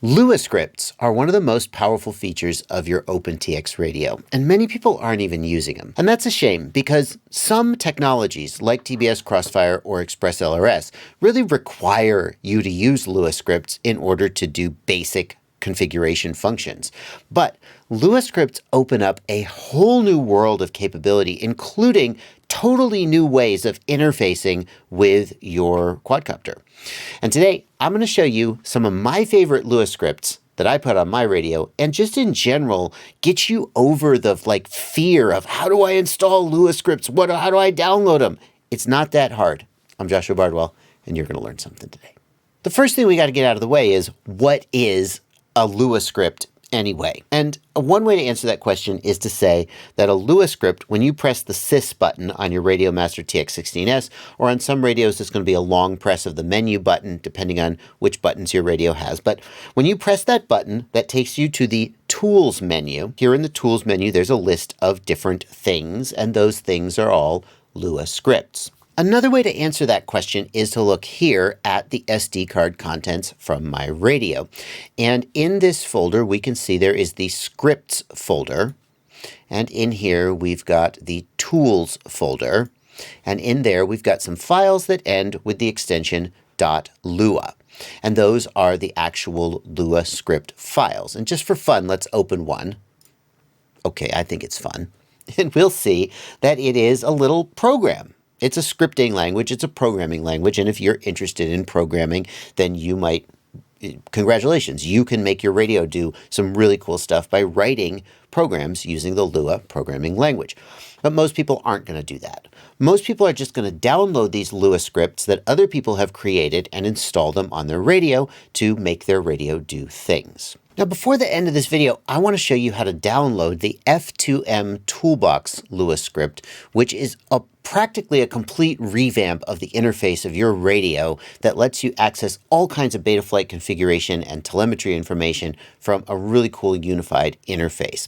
Lua scripts are one of the most powerful features of your OpenTX radio, and many people aren't even using them. And that's a shame because some technologies like TBS Crossfire or ExpressLRS really require you to use Lua scripts in order to do basic configuration functions. But Lua scripts open up a whole new world of capability, including totally new ways of interfacing with your quadcopter. And today, I'm going to show you some of my favorite Lua scripts that I put on my radio, and just in general, get you over the fear of how do I install Lua scripts? How do I download them? It's not that hard. I'm Joshua Bardwell, and you're going to learn something today. The first thing we got to get out of the way is, what is a Lua script anyway? And one way to answer that question is to say that a Lua script, when you press the sys button on your Radio Master TX16S, or on some radios it's going to be a long press of the menu button, depending on which buttons your radio has. But when you press that button, that takes you to the Tools menu. Here in the Tools menu, there's a list of different things, and those things are all Lua scripts. Another way to answer that question is to look here at the SD card contents from my radio. And in this folder, we can see there is the Scripts folder. And in here, we've got the Tools folder. And in there, we've got some files that end with the extension .lua. And those are the actual Lua script files. And just for fun, let's open one. Okay, I think it's fun. And we'll see that it is a little program. It's a scripting language, it's a programming language, and if you're interested in programming, then congratulations, you can make your radio do some really cool stuff by writing programs using the Lua programming language. But most people aren't going to do that. Most people are just going to download these Lua scripts that other people have created and install them on their radio to make their radio do things. Now, before the end of this video, I want to show you how to download the F2M Toolbox Lua script, which is practically a complete revamp of the interface of your radio that lets you access all kinds of Betaflight configuration and telemetry information from a really cool unified interface.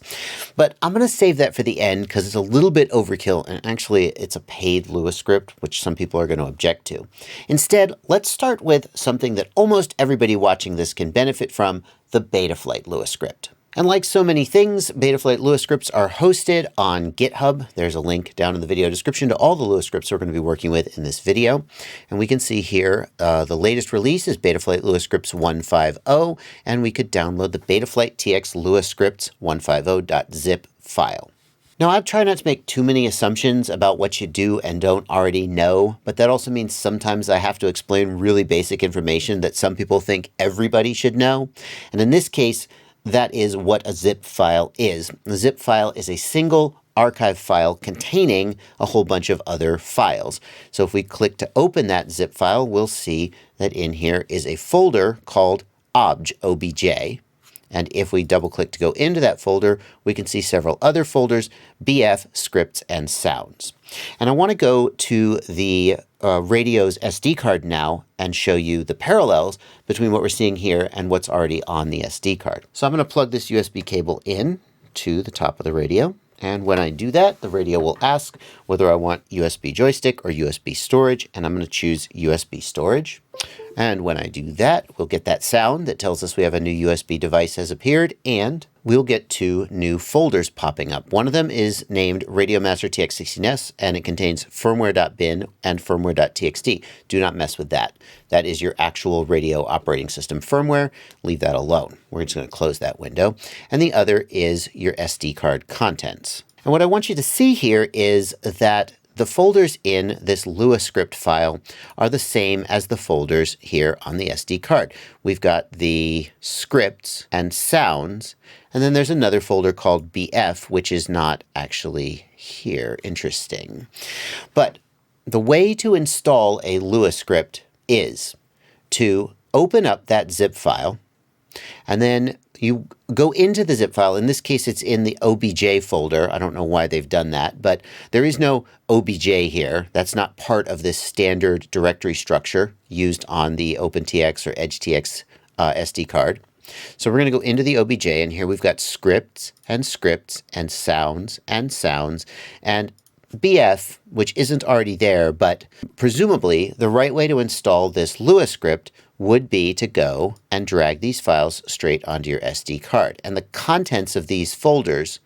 But I'm going to save that for the end because it's a little bit overkill, and actually it's a paid Lua script, which some people are going to object to. Instead, let's start with something that almost everybody watching this can benefit from: the Betaflight Lua script. And like so many things, Betaflight Lua scripts are hosted on GitHub. There's a link down in the video description to all the Lua scripts we're going to be working with in this video. And we can see here, the latest release is Betaflight Lua Scripts 150, and we could download the Betaflight TX Lua Scripts 150.zip file. Now, I try not to make too many assumptions about what you do and don't already know, but that also means sometimes I have to explain really basic information that some people think everybody should know. And in this case, that is what a zip file is. A zip file is a single archive file containing a whole bunch of other files. So if we click to open that zip file, we'll see that in here is a folder called obj. And if we double click to go into that folder, we can see several other folders: BF, Scripts, and Sounds. And I want to go to the radio's SD card now and show you the parallels between what we're seeing here and what's already on the SD card. So I'm going to plug this USB cable in to the top of the radio. And when I do that, the radio will ask whether I want USB joystick or USB storage, and I'm going to choose USB storage. And when I do that, we'll get that sound that tells us we have a new USB device has appeared, and we'll get two new folders popping up. One of them is named Radio Master TX16S, and it contains firmware.bin and firmware.txt. Do not mess with that. That is your actual radio operating system firmware. Leave that alone. We're just going to close that window. And the other is your SD card contents. And what I want you to see here is that the folders in this Lua script file are the same as the folders here on the SD card. We've got the scripts and sounds, and then there's another folder called BF, which is not actually here. Interesting. But the way to install a Lua script is to open up that zip file, and then you go into the zip file. In this case, it's in the OBJ folder. I don't know why they've done that, but there is no OBJ here. That's not part of this standard directory structure used on the OpenTX or EdgeTX SD card. So we're going to go into the OBJ, and here we've got scripts and sounds and sounds. And BF, which isn't already there, but presumably the right way to install this Lua script would be to go and drag these files straight onto your SD card. And the contents of these folders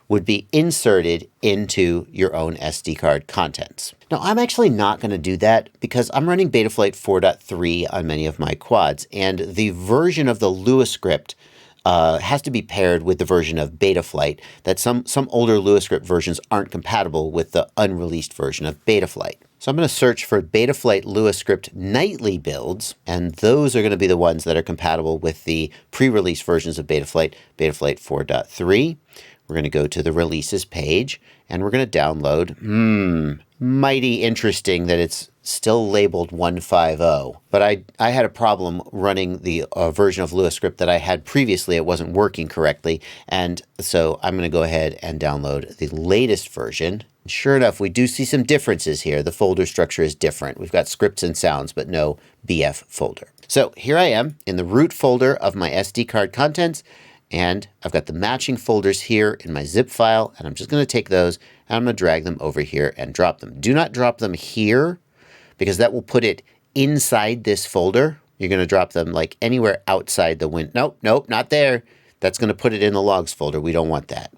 would be inserted into your own SD card contents. Now, I'm actually not going to do that because I'm running Betaflight 4.3 on many of my quads, and the version of the Lua script has to be paired with the version of Betaflight. That some older Lua script versions aren't compatible with the unreleased version of Betaflight. So I'm going to search for Betaflight Lua Script nightly builds, and those are going to be the ones that are compatible with the pre-release versions of Betaflight, Betaflight 4.3. We're going to go to the releases page, and we're going to download. Mighty interesting that it's still labeled 150. But I had a problem running the version of Lua script that I had previously. It wasn't working correctly, and so I'm going to go ahead and download the latest version. Sure enough, we do see some differences here. The folder structure is different. We've got scripts and sounds, but no BF folder. So here I am in the root folder of my SD card contents, and I've got the matching folders here in my zip file, and I'm just going to take those and I'm going to drag them over here and drop them. Do not drop them here because that will put it inside this folder. You're going to drop them like anywhere outside the window. Nope, not there. That's going to put it in the logs folder. We don't want that.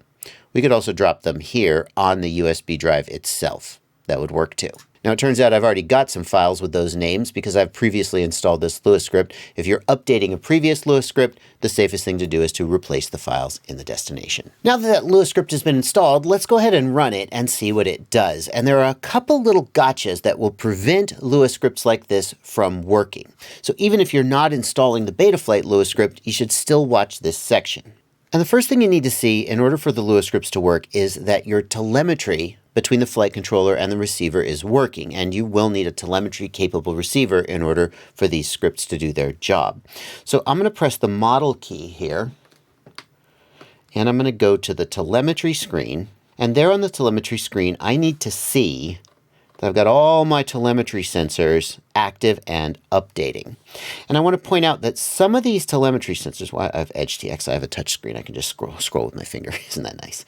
We could also drop them here on the USB drive itself. That would work too. Now, it turns out I've already got some files with those names because I've previously installed this Lua script. If you're updating a previous Lua script, the safest thing to do is to replace the files in the destination. Now that Lua script has been installed, let's go ahead and run it and see what it does. And there are a couple little gotchas that will prevent Lua scripts like this from working. So even if you're not installing the Betaflight Lua script, you should still watch this section. And the first thing you need to see in order for the Lua scripts to work is that your telemetry between the flight controller and the receiver is working, and you will need a telemetry capable receiver in order for these scripts to do their job. So I'm going to press the model key here, and I'm going to go to the telemetry screen, and there on the telemetry screen I need to see that I've got all my telemetry sensors active and updating. And I want to point out that some of these telemetry sensors, well, I have Edge TX, I have a touch screen, I can just scroll with my finger. Isn't that nice?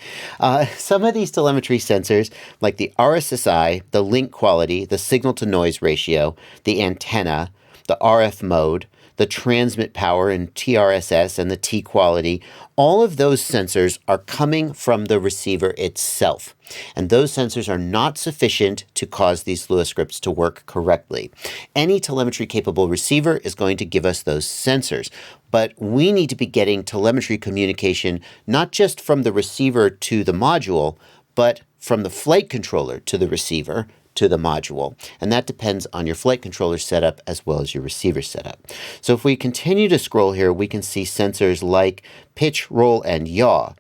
Some of these telemetry sensors, like the RSSI, the link quality, the signal to noise ratio, the antenna, the RF mode, the transmit power and TRSS and the T quality, all of those sensors are coming from the receiver itself. And those sensors are not sufficient to cause these Lua scripts to work correctly. Any telemetry capable receiver is going to give us those sensors, but we need to be getting telemetry communication not just from the receiver to the module, but from the flight controller to the receiver to the module. And that depends on your flight controller setup as well as your receiver setup. So if we continue to scroll here, we can see sensors like pitch, roll, and yaw,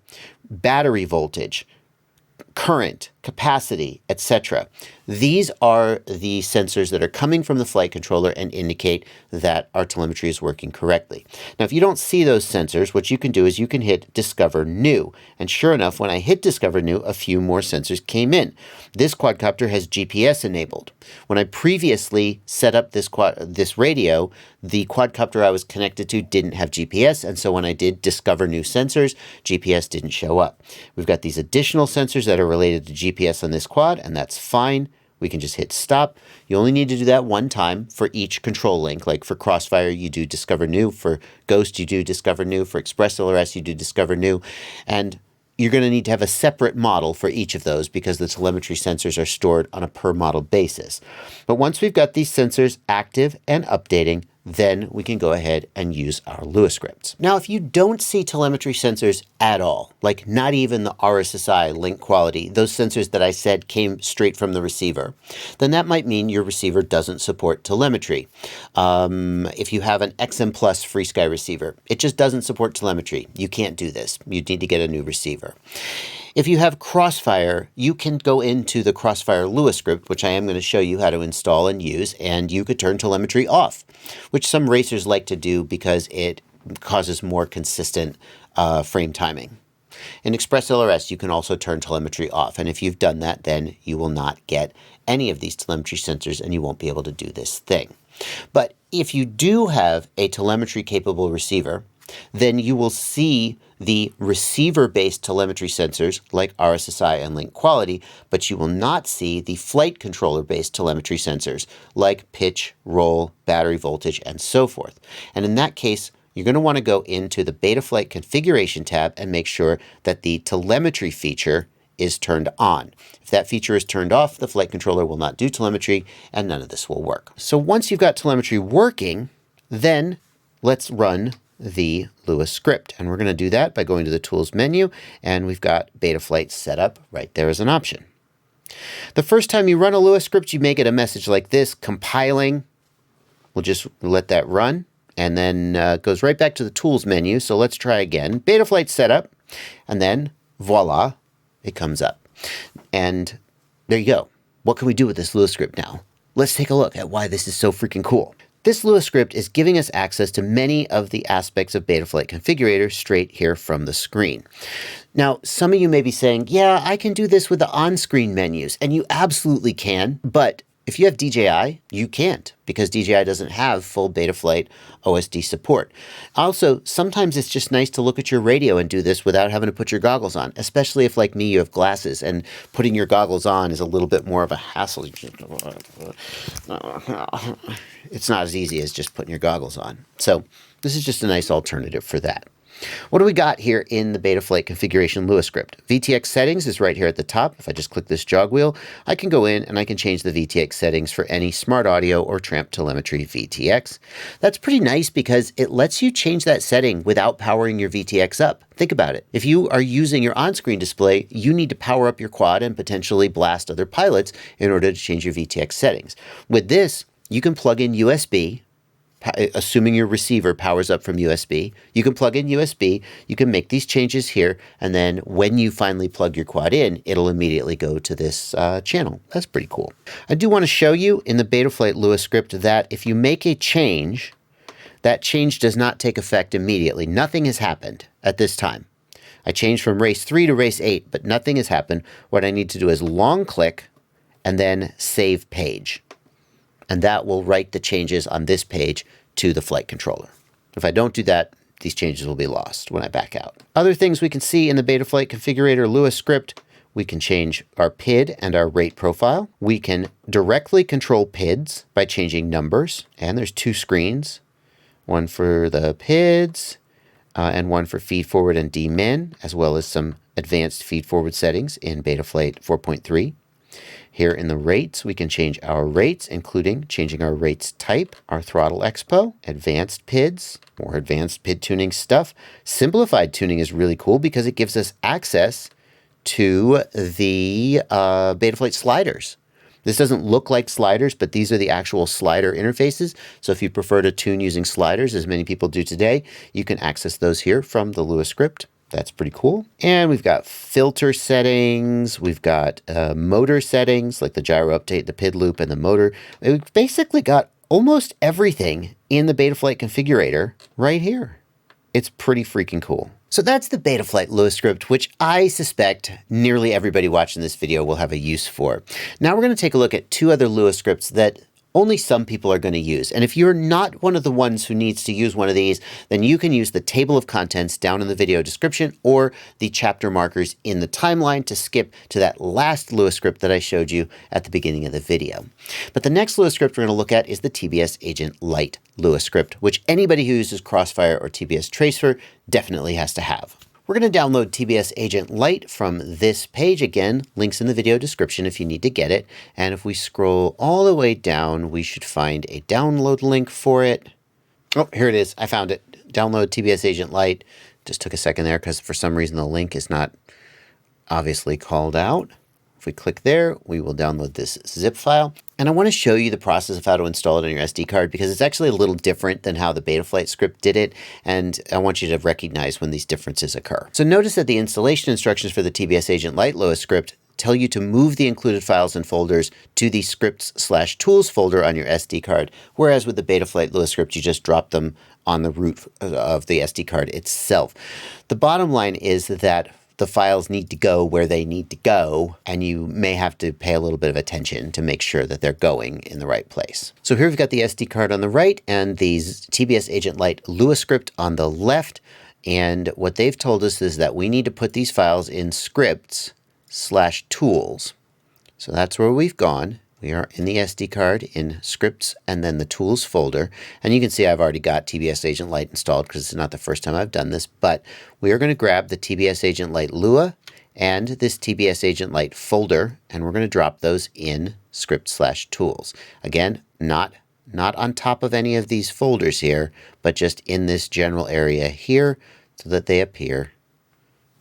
battery voltage, current, capacity, etc. These are the sensors that are coming from the flight controller and indicate that our telemetry is working correctly. Now, if you don't see those sensors, what you can do is you can hit Discover New. And sure enough, when I hit Discover New, a few more sensors came in. This quadcopter has GPS enabled. When I previously set up this radio, the quadcopter I was connected to didn't have GPS, and so when I did Discover New Sensors, GPS didn't show up. We've got these additional sensors that are related to GPS on this quad, and that's fine. We can just hit stop. You only need to do that one time for each control link. Like for Crossfire, you do Discover New. For Ghost, you do Discover New. For ExpressLRS, you do Discover New. And you're going to need to have a separate model for each of those because the telemetry sensors are stored on a per model basis. But once we've got these sensors active and updating, then we can go ahead and use our Lua scripts. Now, if you don't see telemetry sensors at all, like not even the RSSI link quality, those sensors that I said came straight from the receiver, then that might mean your receiver doesn't support telemetry. If you have an XM Plus FreeSky receiver, it just doesn't support telemetry. You can't do this. You need to get a new receiver. If you have Crossfire, you can go into the Crossfire Lua script, which I am going to show you how to install and use, and you could turn telemetry off, which some racers like to do because it causes more consistent frame timing. In ExpressLRS, you can also turn telemetry off, and if you've done that, then you will not get any of these telemetry sensors and you won't be able to do this thing. But if you do have a telemetry capable receiver, then you will see the receiver-based telemetry sensors like RSSI and link quality, but you will not see the flight controller-based telemetry sensors like pitch, roll, battery voltage, and so forth. And in that case, you're going to want to go into the Betaflight configuration tab and make sure that the telemetry feature is turned on. If that feature is turned off, the flight controller will not do telemetry and none of this will work. So once you've got telemetry working, then let's run the Lua script. And we're going to do that by going to the Tools menu, and we've got Betaflight set up right there as an option. The first time you run a Lua script, you may get a message like this, compiling. We'll just let that run, and then it goes right back to the Tools menu. So let's try again. Betaflight setup, and then voila, it comes up. And there you go. What can we do with this Lua script now? Let's take a look at why this is so freaking cool. This Lua script is giving us access to many of the aspects of Betaflight Configurator straight here from the screen. Now, some of you may be saying, yeah, I can do this with the on-screen menus, and you absolutely can, but if you have DJI, you can't, because DJI doesn't have full Betaflight OSD support. Also, sometimes it's just nice to look at your radio and do this without having to put your goggles on, especially if, like me, you have glasses and putting your goggles on is a little bit more of a hassle. It's not as easy as just putting your goggles on. So this is just a nice alternative for that. What do we got here in the Betaflight configuration Lua script? VTX settings is right here at the top. If I just click this jog wheel, I can go in and I can change the VTX settings for any smart audio or tramp telemetry VTX. That's pretty nice because it lets you change that setting without powering your VTX up. Think about it. If you are using your on-screen display, you need to power up your quad and potentially blast other pilots in order to change your VTX settings. With this, you can plug in USB. Assuming your receiver powers up from USB, you can plug in USB, you can make these changes here, and then when you finally plug your quad in, it'll immediately go to this channel. That's pretty cool. I do want to show you in the Betaflight Lua script that if you make a change, that change does not take effect immediately. Nothing has happened at this time. I changed from race 3 to race 8, but nothing has happened. What I need to do is long click and then save page. And that will write the changes on this page to the flight controller. If I don't do that, these changes will be lost when I back out. Other things we can see in the Betaflight Configurator Lua script, we can change our PID and our rate profile. We can directly control PIDs by changing numbers. And there's two screens, one for the PIDs and one for feed forward and demin, as well as some advanced feed forward settings in Betaflight 4.3. Here in the rates, we can change our rates, including changing our rates type, our throttle expo, advanced PIDs, more advanced PID tuning stuff. Simplified tuning is really cool because it gives us access to the Betaflight sliders. This doesn't look like sliders, but these are the actual slider interfaces. So if you prefer to tune using sliders, as many people do today, you can access those here from the Lua script. That's pretty cool. And we've got filter settings. We've got motor settings like the gyro update, the PID loop, and the motor. We've basically got almost everything in the Betaflight configurator right here. It's pretty freaking cool. So that's the Betaflight Lua script, which I suspect nearly everybody watching this video will have a use for. Now we're going to take a look at two other Lua scripts that only some people are going to use. And if you're not one of the ones who needs to use one of these, then you can use the table of contents down in the video description or the chapter markers in the timeline to skip to that last Lua script that I showed you at the beginning of the video. But the next Lua script we're going to look at is the TBS Agent Lite Lua script, which anybody who uses Crossfire or TBS Tracer definitely has to have. We're going to download TBS Agent Lite from this page. Again, links in the video description if you need to get it. And if we scroll all the way down, we should find a download link for it. Oh, here it is. I found it. Download TBS Agent Lite. Just took a second there because for some reason the link is not obviously called out. If we click there, we will download this zip file. And I want to show you the process of how to install it on your SD card because it's actually a little different than how the Betaflight script did it. And I want you to recognize when these differences occur. So notice that the installation instructions for the TBS Agent Lite Lua script tell you to move the included files and folders to the scripts/tools folder on your SD card. Whereas with the Betaflight Lua script, you just drop them on the root of the SD card itself. The bottom line is that the files need to go where they need to go, and you may have to pay a little bit of attention to make sure that they're going in the right place. So here we've got the SD card on the right and the TBS Agent Lite Lua script on the left. And what they've told us is that we need to put these files in scripts/tools. So that's where we've gone. We are in the SD card in scripts and then the tools folder. And you can see I've already got TBS Agent Lite installed because it's not the first time I've done this. But we are going to grab the TBS Agent Lite Lua and this TBS Agent Lite folder, and we're going to drop those in script/tools. Again, not on top of any of these folders here, but just in this general area here so that they appear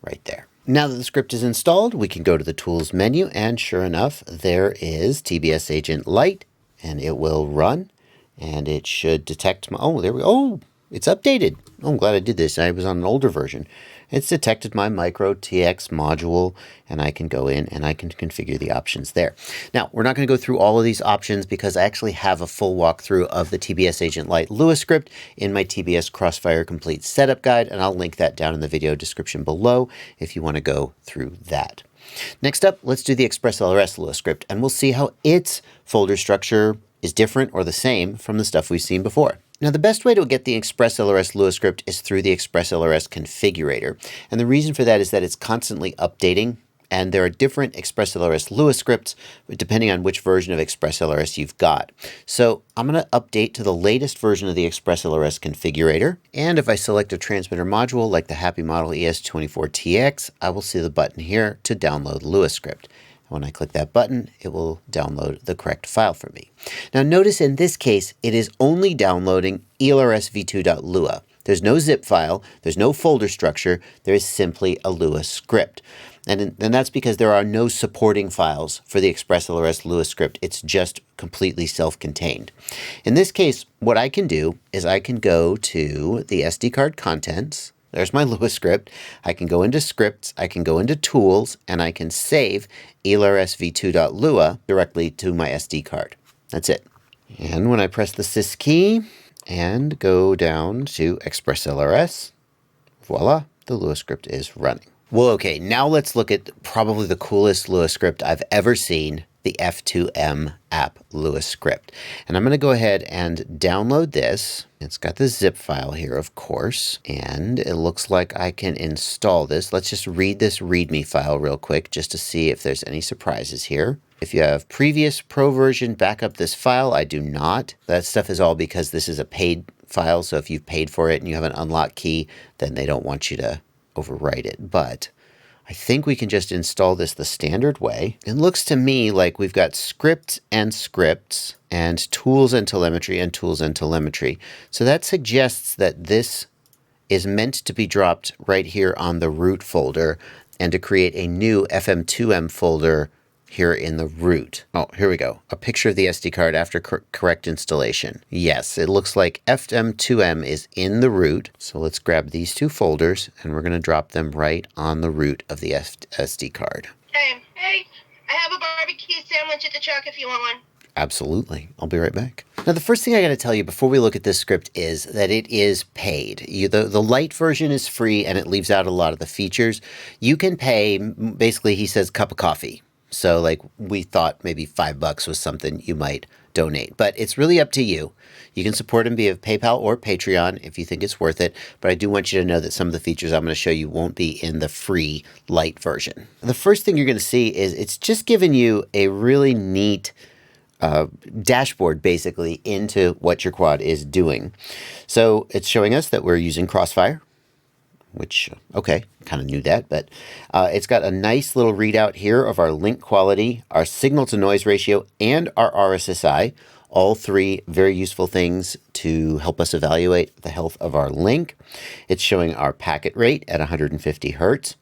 right there. Now that the script is installed, we can go to the Tools menu, and sure enough, there is TBS Agent Lite, and it will run, and it should detect my, oh, there we go. Oh, it's updated. Oh, I'm glad I did this. I was on an older version. It's detected my micro TX module, and I can go in and I can configure the options there. Now, we're not going to go through all of these options because I actually have a full walkthrough of the TBS Agent Lite Lua script in my TBS Crossfire Complete Setup Guide, and I'll link that down in the video description below if you want to go through that. Next up, let's do the ExpressLRS Lua script, and we'll see how its folder structure is different or the same from the stuff we've seen before. Now, the best way to get the ExpressLRS Lua script is through the ExpressLRS configurator. And the reason for that is that it's constantly updating, and there are different ExpressLRS Lua scripts depending on which version of ExpressLRS you've got. So I'm going to update to the latest version of the ExpressLRS configurator. And if I select a transmitter module like the Happy Model ES24TX, I will see the button here to download Lua script. When I click that button, it will download the correct file for me. Now notice in this case, it is only downloading ELRSv2.lua. There's no zip file, there's no folder structure, there is simply a Lua script. And that's because there are no supporting files for the ExpressLRS Lua script. It's just completely self-contained. In this case, what I can do is I can go to the SD card contents. There's my Lua script. I can go into scripts, I can go into tools, and I can save ELRSv2.lua directly to my SD card. That's it. And when I press the sys key and go down to ExpressLRS, voila, the Lua script is running. Well, okay, now let's look at probably the coolest Lua script I've ever seen, the F2M App Lua script. And I'm going to go ahead and download this. It's got the zip file here, of course, and it looks like I can install this. Let's just read this README file real quick just to see if there's any surprises here. If you have previous pro version, back up this file. I do not. That stuff is all because this is a paid file, so if you've paid for it and you have an unlock key, then they don't want you to overwrite it. But I think we can just install this the standard way. It looks to me like we've got scripts and tools and telemetry. So that suggests that this is meant to be dropped right here on the root folder and to create a new FM2M folder here in the root. Oh, here we go. A picture of the SD card after correct installation. Yes, it looks like FM2M is in the root. So let's grab these two folders and we're going to drop them right on the root of the SD card. Hey, I have a barbecue sandwich at the truck if you want one. Absolutely. I'll be right back. Now, the first thing I got to tell you before we look at this script is that it is paid. The light version is free and it leaves out a lot of the features. You can pay, basically, he says, cup of coffee. So like we thought maybe $5 was something you might donate, but it's really up to you. You can support him via PayPal or Patreon if you think it's worth it. But I do want you to know that some of the features I'm going to show you won't be in the free light version. The first thing you're going to see is it's just giving you a really neat dashboard basically into what your quad is doing. So it's showing us that we're using Crossfire, which, okay, kind of knew that, but it's got a nice little readout here of our link quality, our signal to noise ratio, and our RSSI. All three very useful things to help us evaluate the health of our link. It's showing our packet rate at 150 hertz.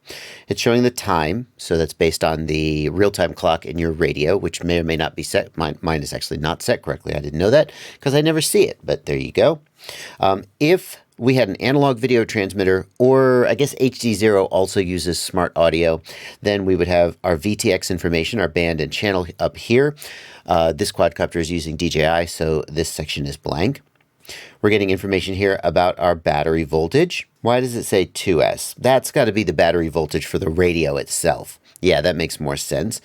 It's showing the time, so that's based on the real-time clock in your radio, which may or may not be set. Mine is actually not set correctly. I didn't know that because I never see it, but there you go. If we had an analog video transmitter, or I guess HD0 also uses smart audio, then we would have our VTX information, our band and channel up here. This quadcopter is using DJI, so this section is blank. We're getting information here about our battery voltage. Why does it say 2S? That's got to be the battery voltage for the radio itself. Yeah, that makes more sense.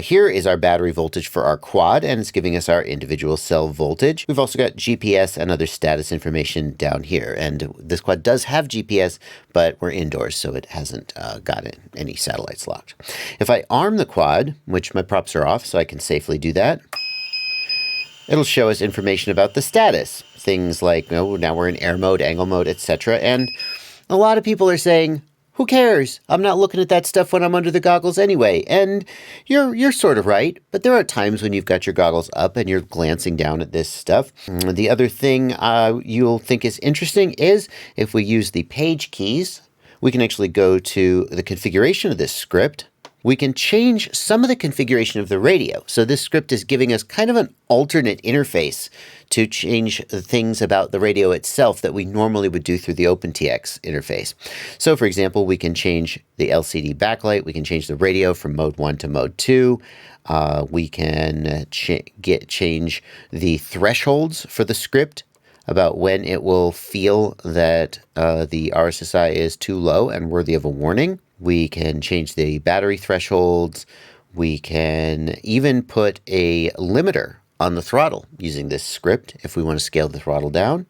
Here is our battery voltage for our quad, and it's giving us our individual cell voltage. We've also got GPS and other status information down here. And this quad does have GPS, but we're indoors, so it hasn't got any satellites locked. If I arm the quad, which my props are off, so I can safely do that, it'll show us information about the status. Things like, oh, now we're in air mode, angle mode, etc. And a lot of people are saying, who cares? I'm not looking at that stuff when I'm under the goggles anyway. And you're sort of right, but there are times when you've got your goggles up and you're glancing down at this stuff. The other thing you'll think is interesting is if we use the page keys, we can actually go to the configuration of this script. We can change some of the configuration of the radio. So this script is giving us kind of an alternate interface to change the things about the radio itself that we normally would do through the OpenTX interface. So for example, we can change the LCD backlight. We can change the radio from mode 1 to mode 2. We can change the thresholds for the script about when it will feel that the RSSI is too low and worthy of a warning. We can change the battery thresholds. We can even put a limiter on the throttle using this script if we want to scale the throttle down.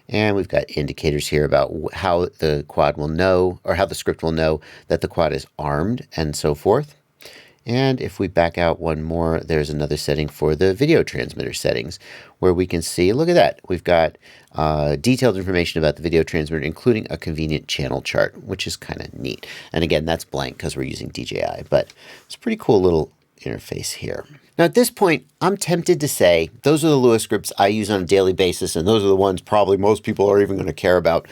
And we've got indicators here about how the quad will know, or how the script will know that the quad is armed and so forth. And if we back out one more, there's another setting for the video transmitter settings where we can see, look at that. We've got detailed information about the video transmitter, including a convenient channel chart, which is kind of neat. And again, that's blank because we're using DJI, but it's a pretty cool little interface here. Now at this point, I'm tempted to say those are the Lua scripts I use on a daily basis, and those are the ones probably most people are even going to care about.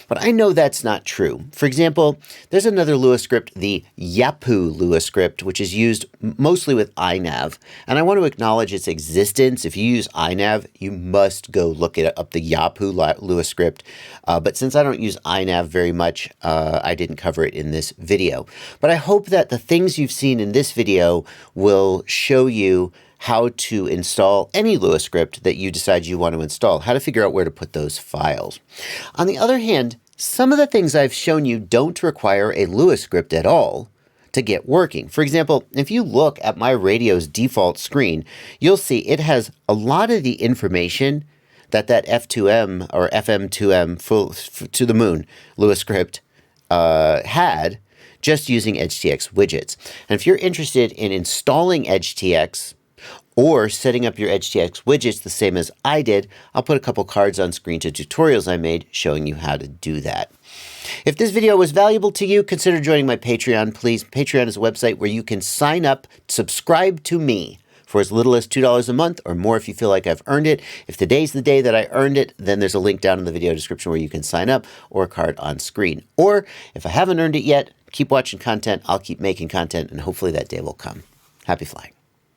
But I know that's not true. For example, there's another Lua script, the yaapu Lua script, which is used mostly with iNav. And I want to acknowledge its existence. If you use iNav, you must go look up the yaapu Lua script. But since I don't use iNav very much, I didn't cover it in this video. But I hope that the things you've seen in this video will show you how to install any Lua script that you decide you want to install, how to figure out where to put those files. On the other hand, some of the things I've shown you don't require a Lua script at all to get working. For example, if you look at my radio's default screen, you'll see it has a lot of the information that F2M or FM2M full to the moon Lua script had just using EdgeTX widgets. And if you're interested in installing EdgeTX, or setting up your EdgeTX widgets the same as I did, I'll put a couple cards on screen to tutorials I made showing you how to do that. If this video was valuable to you, consider joining my Patreon, please. Patreon is a website where you can sign up, subscribe to me for as little as $2 a month or more if you feel like I've earned it. If today's the day that I earned it, then there's a link down in the video description where you can sign up or a card on screen. Or if I haven't earned it yet, keep watching content, I'll keep making content, and hopefully that day will come. Happy flying.